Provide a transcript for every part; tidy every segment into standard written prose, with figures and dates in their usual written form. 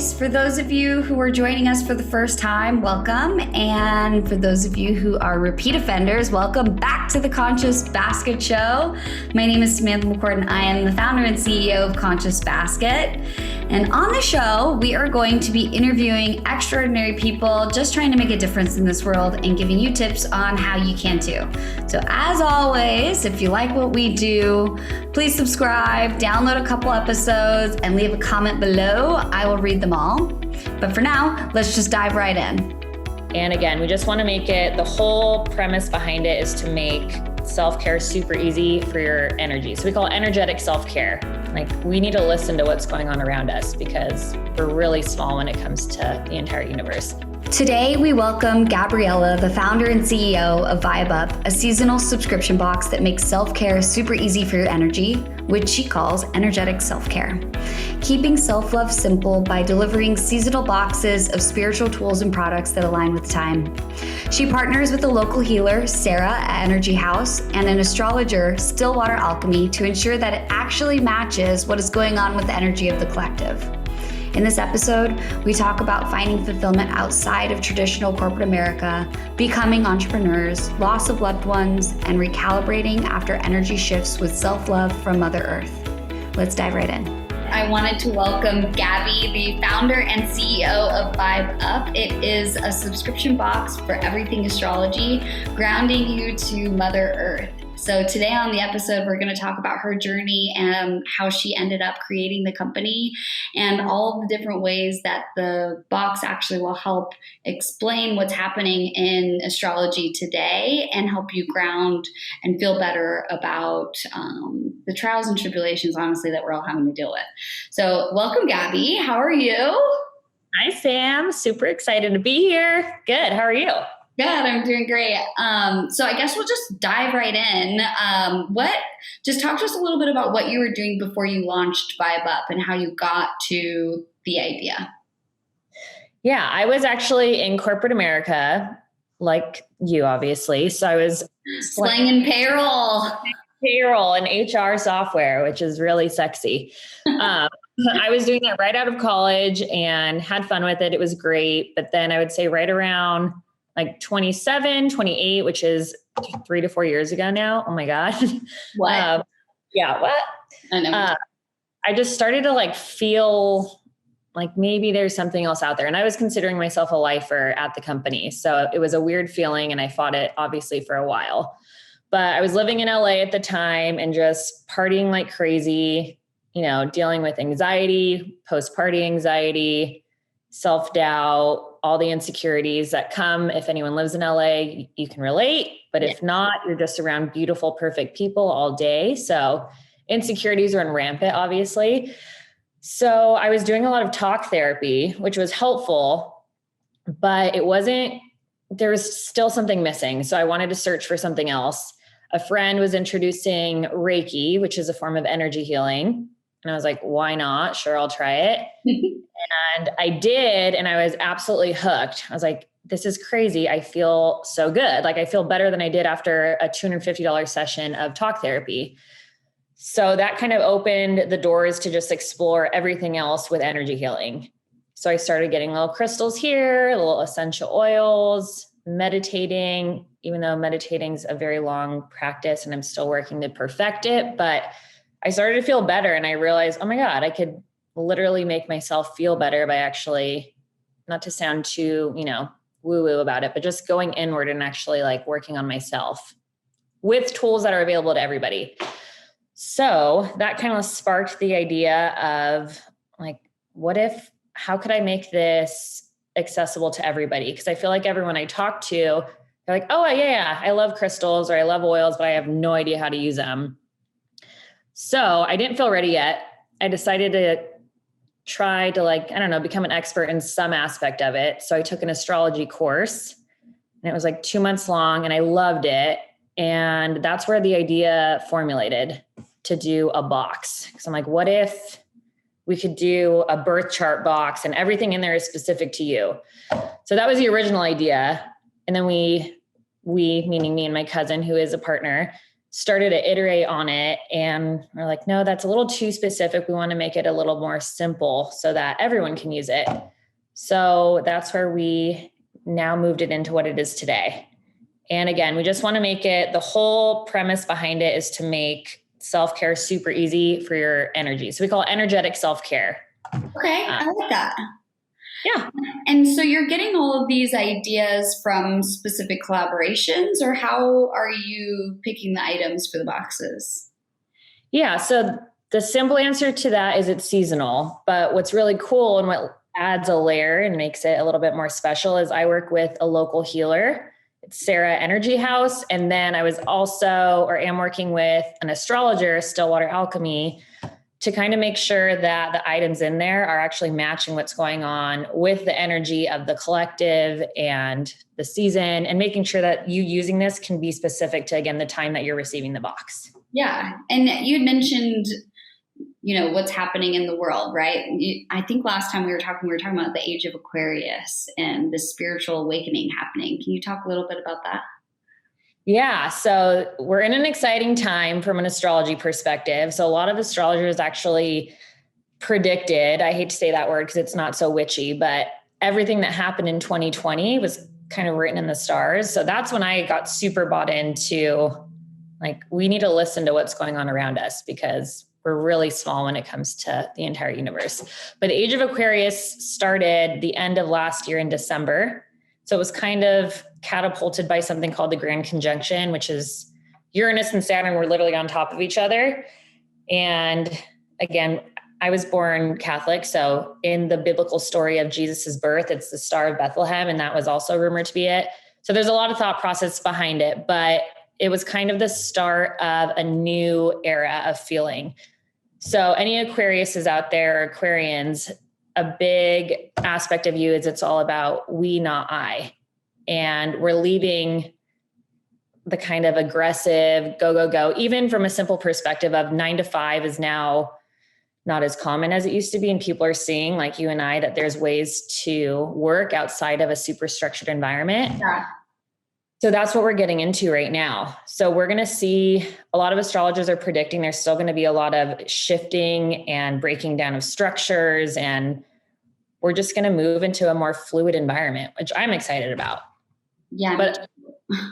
guys. For those of you who are joining us for the first time, welcome. And for those of you who are repeat offenders, welcome back to the Conscious Basket Show. My name is Samantha McCord, and I am the founder and CEO of Conscious Basket. And on the show, we are going to be interviewing extraordinary people just trying to make a difference in this world and giving you tips on how you can too. So as always, if you like what we do, please subscribe, download a couple episodes, and leave a comment below. I will read them all. But for now, let's just dive right in. And again, we just want to make it, the whole premise behind it is to make self-care super easy for your energy. So we call it energetic self-care. Like, we need to listen to what's going on around us because we're really small when it comes to the entire universe. Today, we welcome Gabriella, the founder and CEO of Vybe Up, a seasonal subscription box that makes self-care super easy for your energy, which she calls energetic self-care. Keeping self-love simple by delivering seasonal boxes of spiritual tools and products that align with time. She partners with a local healer, Sarah at Energy House, and an astrologer, Stillwater Alchemy, to ensure that it actually matches what is going on with the energy of the collective. In this episode, we talk about finding fulfillment outside of traditional corporate America, becoming entrepreneurs, loss of loved ones, and recalibrating after energy shifts with self-love from Mother Earth. Let's dive right in. I wanted to welcome Gabby, the founder and CEO of Vybe Up. It is a subscription box for everything astrology, grounding you to Mother Earth. So today on the episode, we're going to talk about her journey and how she ended up creating the company and all of the different ways that the box actually will help explain what's happening in astrology today and help you ground and feel better about the trials and tribulations, honestly, that we're all having to deal with. So welcome, Gabby. How are you? Hi, Sam. Super excited to be here. Good. How are you? Good, I'm doing great. So I guess we'll just dive right in. Just talk to us a little bit about what you were doing before you launched Vybe Up and how you got to the idea. Yeah, I was actually in corporate America, like you, obviously. So I was slanging payroll and HR software, which is really sexy. I was doing that right out of college and had fun with it. It was great. But then I would say right around like 27, 28, which is 3 to 4 years ago now. Oh my God. What? What? I know. I just started to feel like maybe there's something else out there. And I was considering myself a lifer at the company. So it was a weird feeling and I fought it obviously for a while, but I was living in LA at the time and just partying like crazy, dealing with anxiety, post-party anxiety, self-doubt, all the insecurities that come. If anyone lives in LA, you can relate, but if not, you're just around beautiful, perfect people all day. So insecurities are rampant, obviously. So I was doing a lot of talk therapy, which was helpful, but there was still something missing. So I wanted to search for something else. A friend was introducing Reiki, which is a form of energy healing. And I was like, why not? Sure, I'll try it. And I did, and I was absolutely hooked. I was like, this is crazy. I feel so good. Like, I feel better than I did after a $250 session of talk therapy. So that kind of opened the doors to just explore everything else with energy healing. So I started getting little crystals here, little essential oils, meditating, even though meditating is a very long practice and I'm still working to perfect it. But I started to feel better and I realized, oh my God, I could literally make myself feel better by actually, not to sound too, woo-woo about it, but just going inward and actually working on myself with tools that are available to everybody. So that kind of sparked the idea of how could I make this accessible to everybody? Because I feel like everyone I talk to, they're like, oh yeah, I love crystals or I love oils, but I have no idea how to use them. So I didn't feel ready yet. I decided to try to become an expert in some aspect of it. So I took an astrology course and it was 2 months long and I loved it. And that's where the idea formulated to do a box. Cause I'm like, what if we could do a birth chart box and everything in there is specific to you? So that was the original idea. And then we, meaning me and my cousin, who is a partner, started to iterate on it, and we're like, no, that's a little too specific. We want to make it a little more simple so that everyone can use it. So that's where we now moved it into what it is today. And again, we just want to make it, the whole premise behind it is to make self-care super easy for your energy. So we call it energetic self-care. Okay, I like that. Yeah. And so you're getting all of these ideas from specific collaborations, or how are you picking the items for the boxes? Yeah. So the simple answer to that is it's seasonal. But what's really cool and what adds a layer and makes it a little bit more special is I work with a local healer. It's Sarah Energy House. And then I was also, or am working with an astrologer, Stillwater Alchemy, to kind of make sure that the items in there are actually matching what's going on with the energy of the collective and the season, and making sure that you using this can be specific to, again, the time that you're receiving the box. Yeah. And you had mentioned, what's happening in the world, right? I think last time we were talking about the age of Aquarius and the spiritual awakening happening. Can you talk a little bit about that? Yeah. So we're in an exciting time from an astrology perspective. So a lot of astrologers actually predicted, I hate to say that word because it's not so witchy, but everything that happened in 2020 was kind of written in the stars. So that's when I got super bought into, like, we need to listen to what's going on around us because we're really small when it comes to the entire universe. But the age of Aquarius started the end of last year in December. So it was kind of catapulted by something called the Grand Conjunction, which is Uranus and Saturn were literally on top of each other. And again, I was born Catholic. So in the biblical story of Jesus's birth, it's the Star of Bethlehem. And that was also rumored to be it. So there's a lot of thought process behind it, but it was kind of the start of a new era of feeling. So any Aquariuses out there, Aquarians, a big aspect of you is it's all about we, not I. And we're leaving the kind of aggressive go, go, go, even from a simple perspective of 9 to 5 is now not as common as it used to be. And people are seeing, like you and I, that there's ways to work outside of a super structured environment. Yeah. So that's what we're getting into right now. So we're going to see a lot of astrologers are predicting there's still going to be a lot of shifting and breaking down of structures. And we're just going to move into a more fluid environment, which I'm excited about. Yeah. But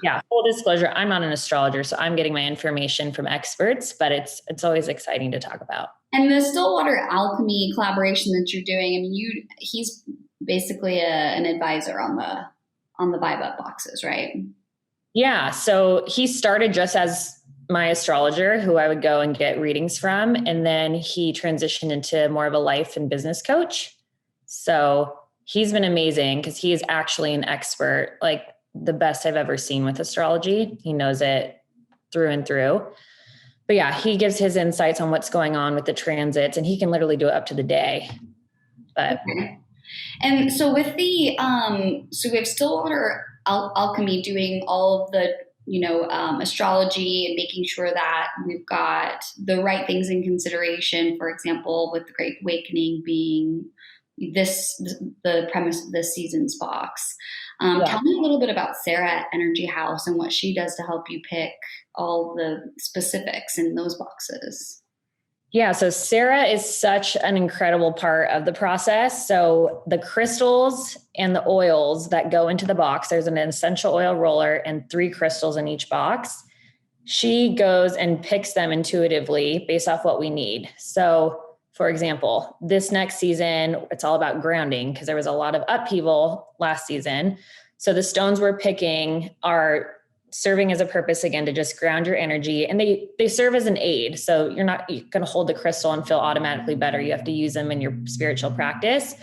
yeah, full disclosure, I'm not an astrologer, so I'm getting my information from experts, but it's always exciting to talk about. And the Stillwater Alchemy collaboration that you're doing, I mean, he's basically an advisor on the Vybe Up boxes, right? Yeah. So he started just as my astrologer who I would go and get readings from. And then he transitioned into more of a life and business coach. So he's been amazing because he is actually an expert, like the best I've ever seen with astrology. He knows it through and through. But yeah, he gives his insights on what's going on with the transits, and he can literally do it up to the day. But okay. And so with the so we have Stillwater Alchemy doing all of the astrology and making sure that we've got the right things in consideration. For example, with the Great Awakening being the premise of this season's box. Tell me a little bit about Sarah Energy House and what she does to help you pick all the specifics in those boxes. Yeah, so Sarah is such an incredible part of the process. So the crystals and the oils that go into the box, there's an essential oil roller and 3 crystals in each box. She goes and picks them intuitively based off what we need. So for example, this next season, it's all about grounding because there was a lot of upheaval last season. So the stones we're picking are serving as a purpose, again, to just ground your energy. And they serve as an aid. So you're not going to hold the crystal and feel automatically better. You have to use them in your spiritual practice.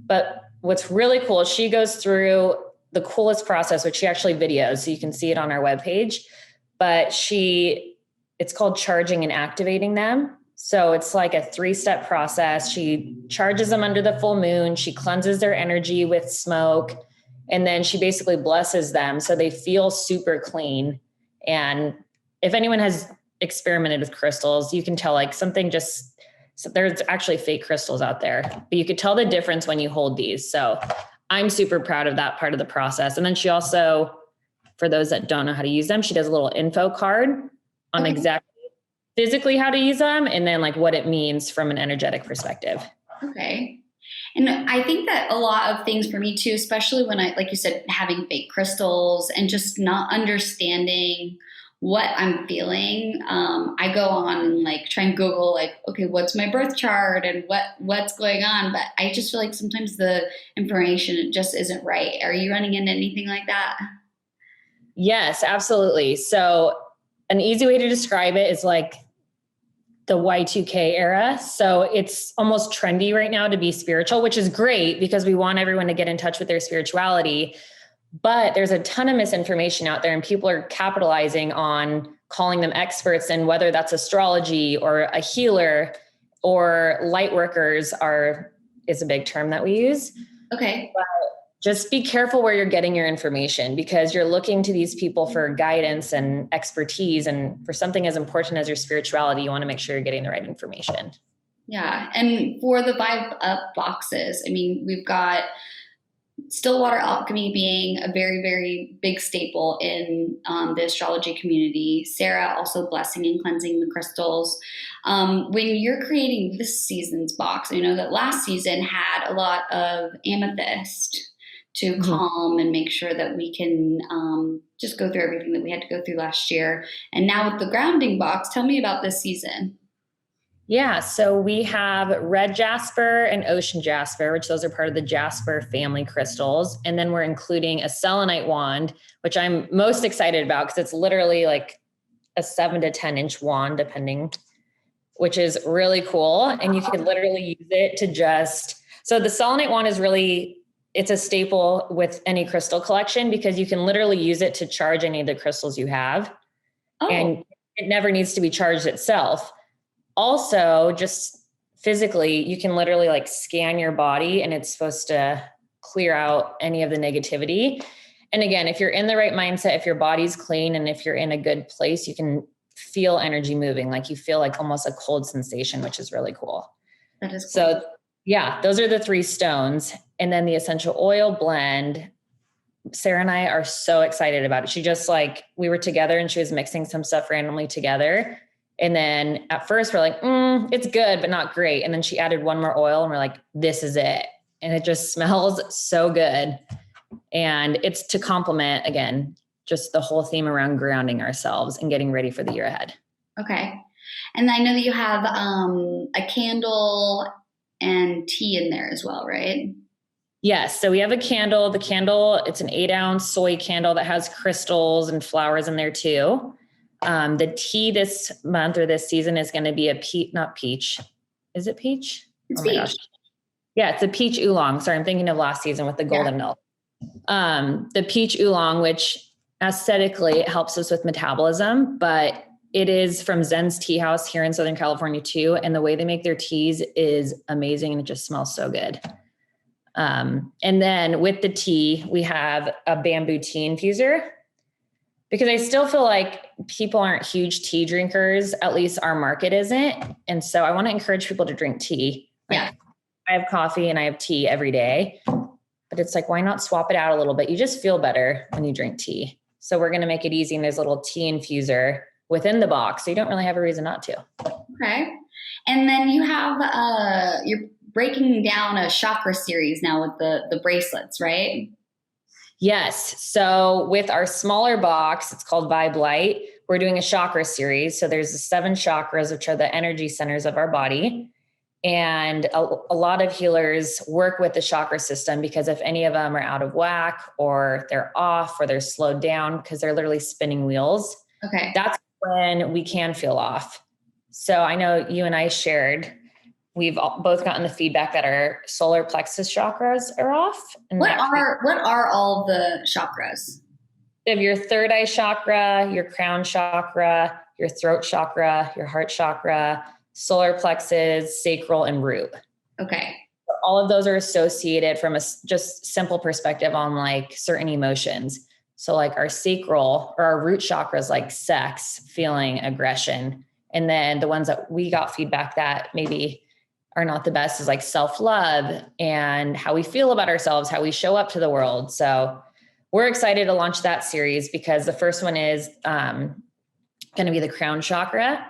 But what's really cool, she goes through the coolest process, which she actually videos. So you can see it on our webpage. But it's called charging and activating them. So it's like a 3-step process. She charges them under the full moon. She cleanses their energy with smoke. And then she basically blesses them so they feel super clean. And if anyone has experimented with crystals, you can tell like there's actually fake crystals out there, but you could tell the difference when you hold these. So I'm super proud of that part of the process. And then she also, for those that don't know how to use them, she does a little info card on exactly physically how to use them, and then like what it means from an energetic perspective. Okay. And I think that a lot of things for me too, especially when I, like you said, having fake crystals and just not understanding what I'm feeling. I go on and like try and Google like, okay, what's my birth chart and what's going on? But I just feel like sometimes the information just isn't right. Are you running into anything like that? Yes, absolutely. So an easy way to describe it is like the Y2K era. So it's almost trendy right now to be spiritual, which is great because we want everyone to get in touch with their spirituality. But there's a ton of misinformation out there, and people are capitalizing on calling them experts, and whether that's astrology or a healer or light workers is a big term that we use. Okay. But just be careful where you're getting your information, because you're looking to these people for guidance and expertise. And for something as important as your spirituality, you want to make sure you're getting the right information. Yeah. And for the Vybe Up boxes, I mean, we've got Stillwater alchemy being a very, very big staple in the astrology community. Sarah also blessing and cleansing the crystals. When you're creating this season's box, I know that last season had a lot of amethyst to calm and make sure that we can just go through everything that we had to go through last year. And now with the grounding box, tell me about this season. Yeah, so we have red jasper and ocean jasper, which those are part of the jasper family crystals. And then we're including a selenite wand, which I'm most excited about because it's literally like a 7 to 10 inch wand, depending, which is really cool. And you can literally use it to so the selenite wand is it's a staple with any crystal collection because you can literally use it to charge any of the crystals you have. Oh. And it never needs to be charged itself. Also, just physically, you can literally like scan your body and it's supposed to clear out any of the negativity. And again, if you're in the right mindset, if your body's clean and if you're in a good place, you can feel energy moving. Like you feel like almost a cold sensation, which is really cool. That is cool. So yeah, those are the 3 stones. And then the essential oil blend, Sarah and I are so excited about it. We were together and she was mixing some stuff randomly together. And then at first we're like, it's good, but not great. And then she added one more oil and we're like, this is it. And it just smells so good. And it's to complement, again, just the whole theme around grounding ourselves and getting ready for the year ahead. Okay. And I know that you have a candle and tea in there as well, right? Yes. So we have a candle. The candle, it's an 8-ounce soy candle that has crystals and flowers in there too. The tea this month or this season is going to be not peach. Is it peach? It's peach. Gosh. Yeah, it's a peach oolong. Sorry, I'm thinking of last season with the golden milk. The peach oolong, which aesthetically it helps us with metabolism, but it is from Zen's Tea House here in Southern California too. And the way they make their teas is amazing and it just smells so good. And then with the tea, we have a bamboo tea infuser. Because I still feel like people aren't huge tea drinkers, at least our market isn't. And so I want to encourage people to drink tea. I have coffee and I have tea every day, but it's like, why not swap it out a little bit? You just feel better when you drink tea. So we're going to make it easy. And there's a little tea infuser within the box. So you don't really have a reason not to. Okay. And then you have, you're breaking down a chakra series now with the bracelets, right? Yes. So with our smaller box, it's called Vybe Light. We're doing a chakra series. So there's the 7 chakras, which are the energy centers of our body. And a lot of healers work with the chakra system because if any of them are out of whack or they're off or they're slowed down because they're literally spinning wheels, that's when we can feel off. So I know you and I shared, we've both gotten the feedback that our solar plexus chakras are off. What are all the chakras? You have your third eye chakra, your crown chakra, your throat chakra, your heart chakra, solar plexus, sacral, and root. Okay. So all of those are associated from a just simple perspective on like certain emotions. So like our sacral or our root chakra is like sex, feeling, aggression. And then the ones that we got feedback that maybe are not the best is like self-love and how we feel about ourselves, how we show up to the world. So we're excited to launch that series because the first one is going to be the crown chakra,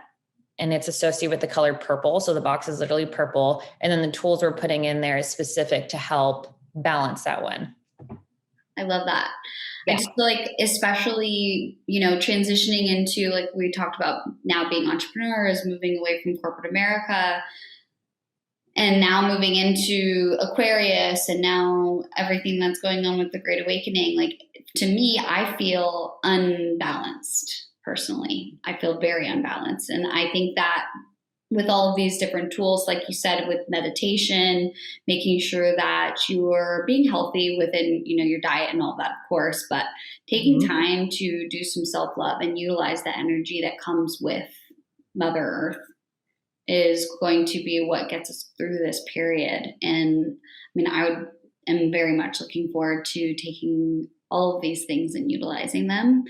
and it's associated with the color purple. So the box is literally purple. And then the tools we're putting in there is specific to help balance that one. I love that. Yeah. I just feel like, especially, you know, transitioning into, like we talked about, now being entrepreneurs, moving away from corporate America, and now moving into Aquarius, and now everything that's going on with the Great Awakening. Like, to me, I feel unbalanced personally. I feel very unbalanced. And I think that with all of these different tools, like you said, with meditation, making sure that you're being healthy within, you know, your diet and all that, of course, but taking time to do some self-love and utilize the energy that comes with Mother Earth is going to be what gets us through this period. And I mean, am very much looking forward to taking all of these things and utilizing them.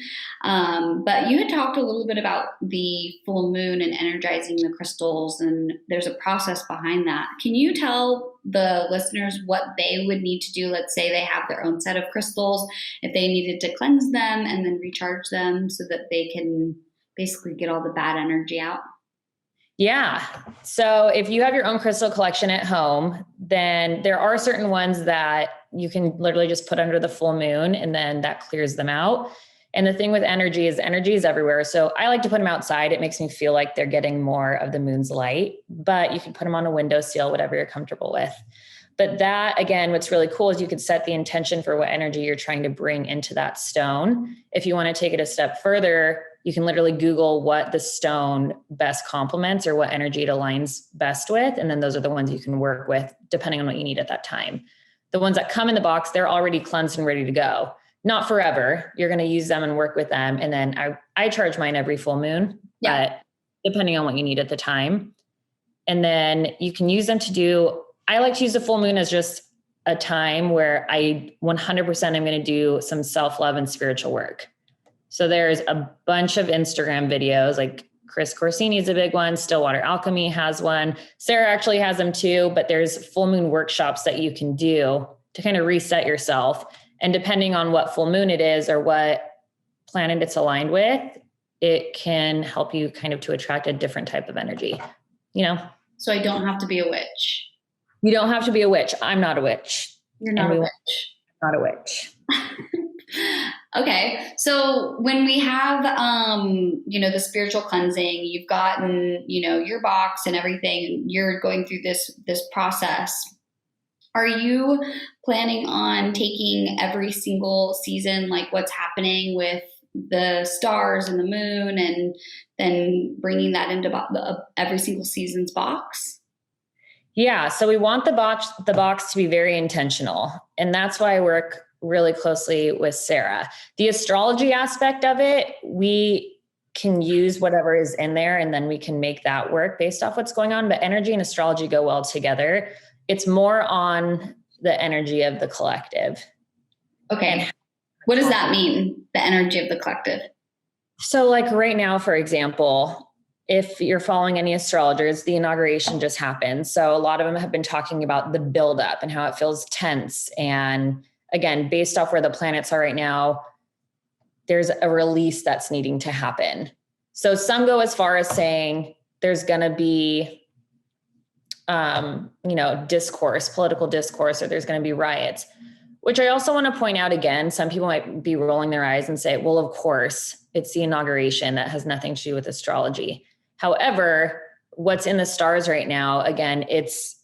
But you had talked a little bit about the full moon and energizing the crystals, and there's a process behind that. Can you tell the listeners what they would need to do? Let's say they have their own set of crystals, if they needed to cleanse them and then recharge them so that they can basically get all the bad energy out. Yeah. So if you have your own crystal collection at home, then there are certain ones that you can literally just put under the full moon, and then that clears them out. And the thing with energy is everywhere. So I like to put them outside. It makes me feel like they're getting more of the moon's light, but you can put them on a windowsill, whatever you're comfortable with. But that, again, what's really cool is you could set the intention for what energy you're trying to bring into that stone. If you want to take it a step further, you can literally Google what the stone best complements or what energy it aligns best with. And then those are the ones you can work with depending on what you need at that time. The ones that come in the box, they're already cleansed and ready to go. Not forever. You're going to use them and work with them. And then I charge mine every full moon, but depending on what you need at the time. And then you can use them I like to use the full moon as just a time where I 100% am going to do some self-love and spiritual work. So there's a bunch of Instagram videos, like Chris Corsini's a big one. Stillwater Alchemy has one. Sarah actually has them too, but there's full moon workshops that you can do to kind of reset yourself. And depending on what full moon it is or what planet it's aligned with, it can help you kind of to attract a different type of energy, you know? So I don't have to be a witch. You don't have to be a witch. I'm not a witch. You're not a witch. Not a witch. Okay. So when we have, the spiritual cleansing, you've gotten, your box and everything, you're going through this process. Are you planning on taking every single season, like what's happening with the stars and the moon, and then bringing that into every single season's box? Yeah. So we want the box to be very intentional. And that's why I work really closely with Sarah. The astrology aspect of it, we can use whatever is in there and then we can make that work based off what's going on. But energy and astrology go well together. It's more on the energy of the collective. Okay. What does that mean? The energy of the collective? So like right now, for example, if you're following any astrologers, the inauguration just happened. So a lot of them have been talking about the buildup and how it feels tense. And again, based off where the planets are right now, there's a release that's needing to happen. So some go as far as saying there's going to be, discourse, political discourse, or there's going to be riots, which I also want to point out again, some people might be rolling their eyes and say, well, of course, it's the inauguration that has nothing to do with astrology. However, what's in the stars right now, again, it's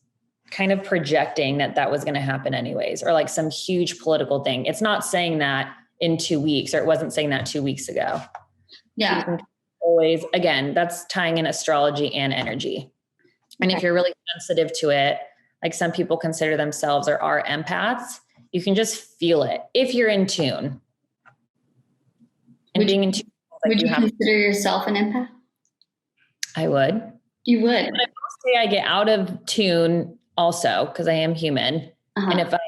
kind of projecting that was going to happen anyways, or like some huge political thing. It's not saying that in 2 weeks, or it wasn't saying that 2 weeks ago. Yeah. Always, again, that's tying in astrology and energy. And if you're really sensitive to it, like some people consider themselves or are empaths, you can just feel it if you're in tune. And being in tune. Would you consider yourself an empath? I would. You would. But I will say I get out of tune also because I am human. Uh-huh. And if I'm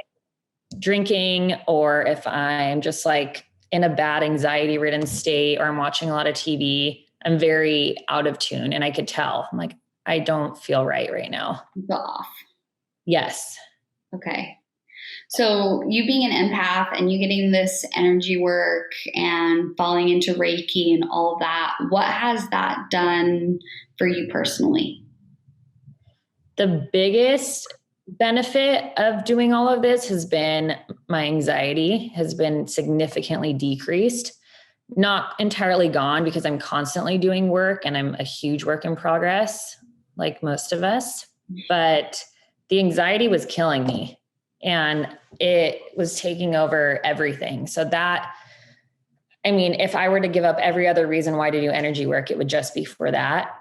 drinking or if I'm just like in a bad anxiety ridden state or I'm watching a lot of TV, I'm very out of tune. And I could tell. I'm like, I don't feel right now. You feel off. Yes. Okay. So you being an empath and you getting this energy work and falling into Reiki and all of that, what has that done for you personally? The biggest benefit of doing all of this has been my anxiety has been significantly decreased. Not entirely gone because I'm constantly doing work and I'm a huge work in progress, like most of us. But the anxiety was killing me and it was taking over everything. So that, I mean, if I were to give up every other reason why to do energy work, it would just be for that.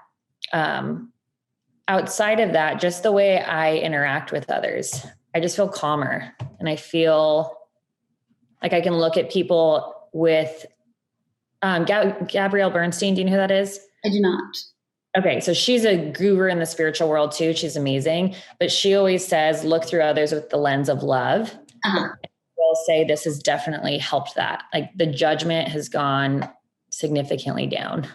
Outside of that, just the way I interact with others, I just feel calmer and I feel like I can look at people with Gabrielle Bernstein. Do you know who that is? I do not. Okay. So she's a guru in the spiritual world too. She's amazing, but she always says, look through others with the lens of love. Will say this has definitely helped that. Like the judgment has gone significantly down.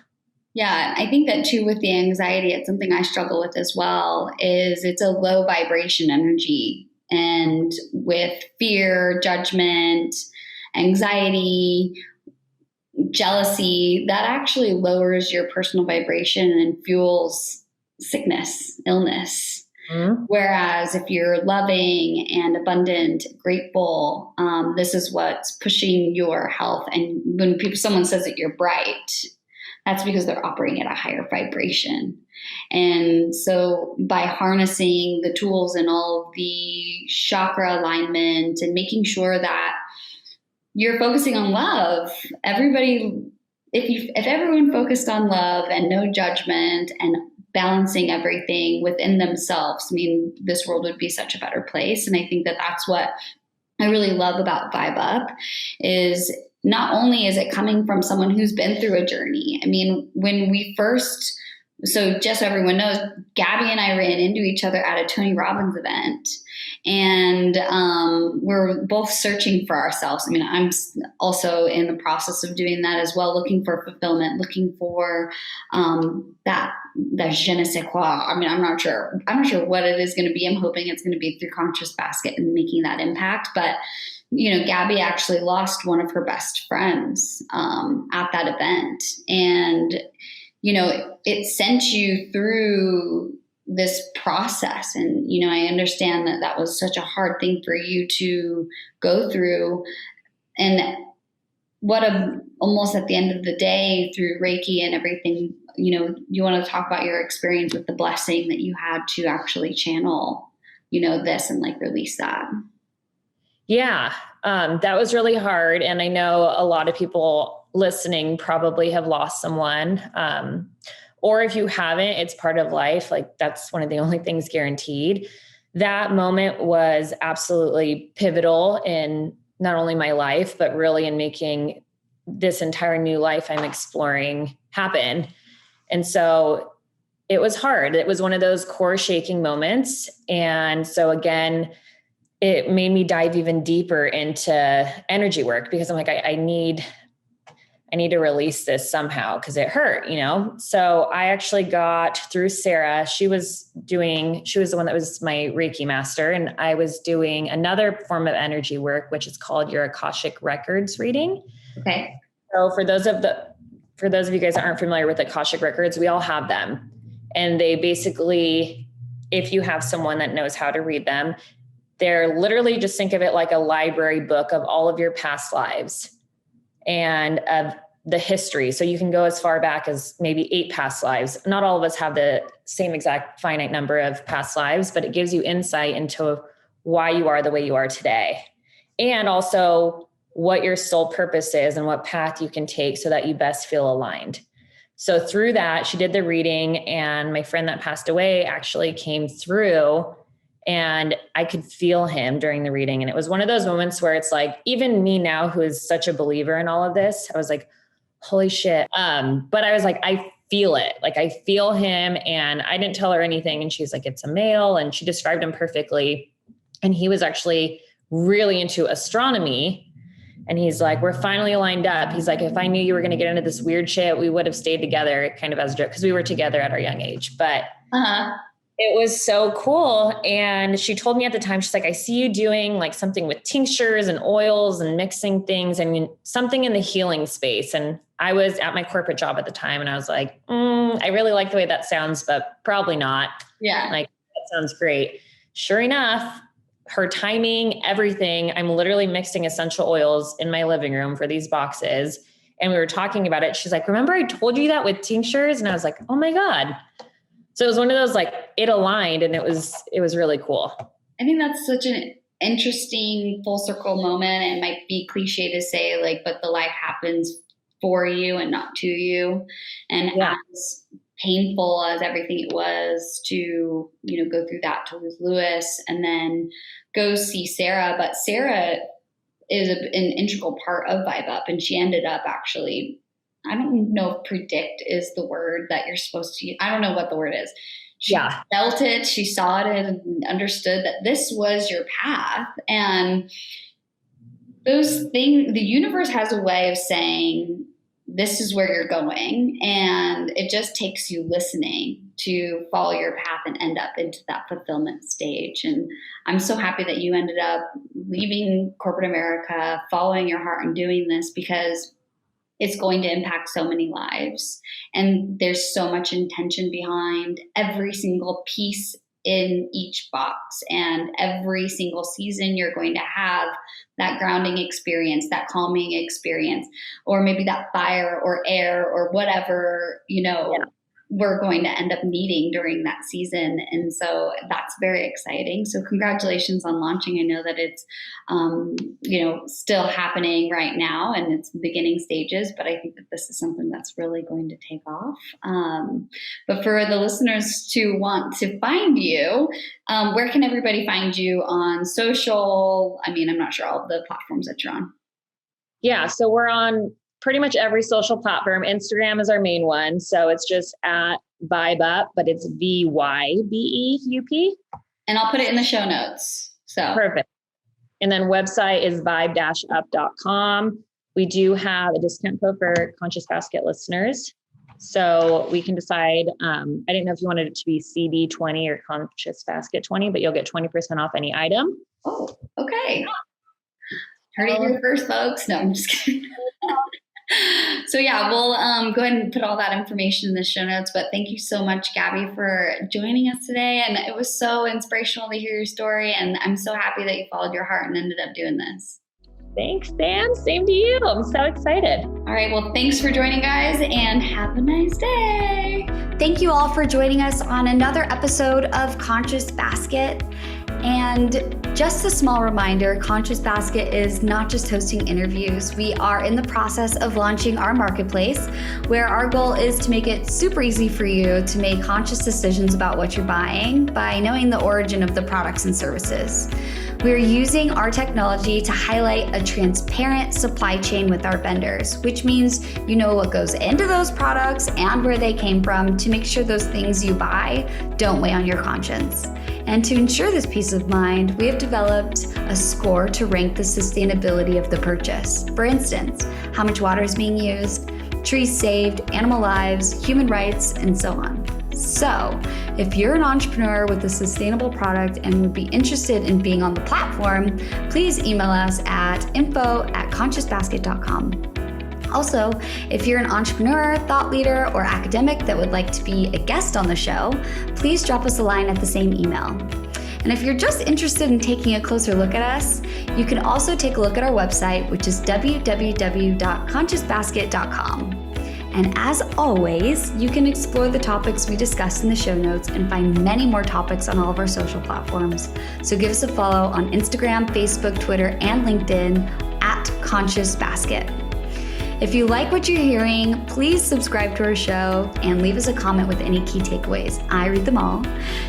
Yeah, I think that too with the anxiety, it's something I struggle with as well, is it's a low vibration energy. And with fear, judgment, anxiety, jealousy, that actually lowers your personal vibration and fuels sickness, illness. Mm-hmm. Whereas if you're loving and abundant, grateful, this is what's pushing your health. And when someone says that you're bright, that's because they're operating at a higher vibration. And so by harnessing the tools and all of the chakra alignment and making sure that you're focusing on love, if everyone focused on love and no judgment and balancing everything within themselves, I mean, this world would be such a better place. And I think that that's what I really love about Vybe Up is not only is it coming from someone who's been through a journey. I mean, when we first, so just so everyone knows, Gabby and I ran into each other at a Tony Robbins event. And we're both searching for ourselves. I mean, I'm also in the process of doing that as well, looking for fulfillment, looking for that je ne sais quoi. I mean, I'm not sure what it is going to be. I'm hoping it's going to be through Conscious Basket and making that impact. But you know, Gabby actually lost one of her best friends at that event. And, you know, it sent you through this process. And, you know, I understand that that was such a hard thing for you to go through. And almost at the end of the day through Reiki and everything, you know, you want to talk about your experience with the blessing that you had to actually channel, you know, this and like release that. Yeah, that was really hard. And I know a lot of people listening probably have lost someone. Or if you haven't, it's part of life. Like that's one of the only things guaranteed. That moment was absolutely pivotal in not only my life, but really in making this entire new life I'm exploring happen. And so it was hard. It was one of those core shaking moments. And so again, it made me dive even deeper into energy work because I'm like, I need to release this somehow because it hurt, you know? So I actually got through Sarah. She was the one that was my Reiki master. And I was doing another form of energy work, which is called your Akashic Records reading. Okay. So for those of you guys that aren't familiar with Akashic Records, we all have them. And they basically, if you have someone that knows how to read them, they're literally, just think of it like a library book of all of your past lives and of the history. So you can go as far back as maybe 8 past lives. Not all of us have the same exact finite number of past lives, but it gives you insight into why you are the way you are today. And also what your soul purpose is and what path you can take so that you best feel aligned. So through that, she did the reading, and my friend that passed away actually came through, and I could feel him during the reading. And it was one of those moments where it's like, even me now, who is such a believer in all of this, I was like, holy shit. But I was like, I feel it. Like I feel him, and I didn't tell her anything. And she's like, it's a male. And she described him perfectly. And he was actually really into astronomy. And he's like, we're finally lined up. He's like, if I knew you were going to get into this weird shit, we would have stayed together kind of as a joke. Cause we were together at our young age, but It was so cool. And she told me at the time, she's like, I see you doing like something with tinctures and oils and mixing things. I mean, something in the healing space. And I was at my corporate job at the time and I was like, I really like the way that sounds, but probably not. Yeah. Like, that sounds great. Sure enough, her timing, everything, I'm literally mixing essential oils in my living room for these boxes. And we were talking about it. She's like, remember I told you that with tinctures? And I was like, oh my God. So it was one of those, like, it aligned and it was really cool. I think that's such an interesting full circle moment. It might be cliche to say, like, but the life happens for you and not to you. And as painful as everything it was to, go through that, to lose Lewis and then go see Sarah. But Sarah is an integral part of Vybe Up. And she ended up actually, I don't know if predict is the word that you're supposed to use. I don't know what the word is. She felt it. She saw it and understood that this was your path. And those things, the universe has a way of saying, this is where you're going. And it just takes you listening to follow your path and end up into that fulfillment stage. And I'm so happy that you ended up leaving corporate America, following your heart and doing this, because it's going to impact so many lives. And there's so much intention behind every single piece in each box. And every single season, you're going to have that grounding experience, that calming experience, or maybe that fire or air or whatever, we're going to end up needing during that season. And so that's very exciting. So congratulations on launching. I know that it's, still happening right now and it's beginning stages, but I think that this is something that's really going to take off. But for the listeners to want to find you, where can everybody find you on social? I mean, I'm not sure all the platforms that you're on. Yeah. So we're on pretty much every social platform. Instagram is our main one. So it's just at Vybe Up, but it's VYBEUP. And I'll put it in the show notes. So perfect. And then website is vybe-up.com. We do have a discount code for Conscious Basket listeners. So we can decide, I didn't know if you wanted it to be CD20 or Conscious Basket 20, but you'll get 20% off any item. Oh, okay. Heard it here first, folks. No, I'm just kidding. So yeah, we'll go ahead and put all that information in the show notes. But thank you so much, Gabby, for joining us today. And it was so inspirational to hear your story. And I'm so happy that you followed your heart and ended up doing this. Thanks, Dan. Same to you. I'm so excited. All right. Well, thanks for joining, guys, and have a nice day. Thank you all for joining us on another episode of Conscious Basket. And just a small reminder, Conscious Basket is not just hosting interviews. We are in the process of launching our marketplace, where our goal is to make it super easy for you to make conscious decisions about what you're buying by knowing the origin of the products and services. We're using our technology to highlight a transparent supply chain with our vendors, which means you know what goes into those products and where they came from to make sure those things you buy don't weigh on your conscience. And to ensure this peace of mind, we have developed a score to rank the sustainability of the purchase. For instance, how much water is being used, trees saved, animal lives, human rights, and so on. So, if you're an entrepreneur with a sustainable product and would be interested in being on the platform, please email us at info@consciousbasket.com. Also, if you're an entrepreneur, thought leader, or academic that would like to be a guest on the show, please drop us a line at the same email. And if you're just interested in taking a closer look at us, you can also take a look at our website, which is www.consciousbasket.com. And as always, you can explore the topics we discussed in the show notes and find many more topics on all of our social platforms. So give us a follow on Instagram, Facebook, Twitter, and LinkedIn at Conscious Basket. If you like what you're hearing, please subscribe to our show and leave us a comment with any key takeaways. I read them all.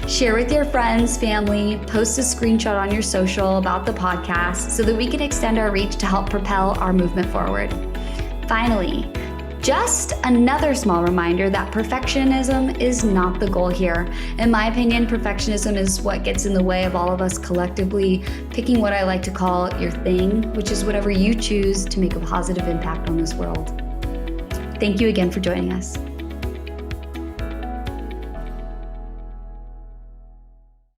Share with your friends, family, post a screenshot on your social about the podcast so that we can extend our reach to help propel our movement forward. Finally, just another small reminder that perfectionism is not the goal here. In my opinion, perfectionism is what gets in the way of all of us collectively picking what I like to call your thing, which is whatever you choose to make a positive impact on this world. Thank you again for joining us.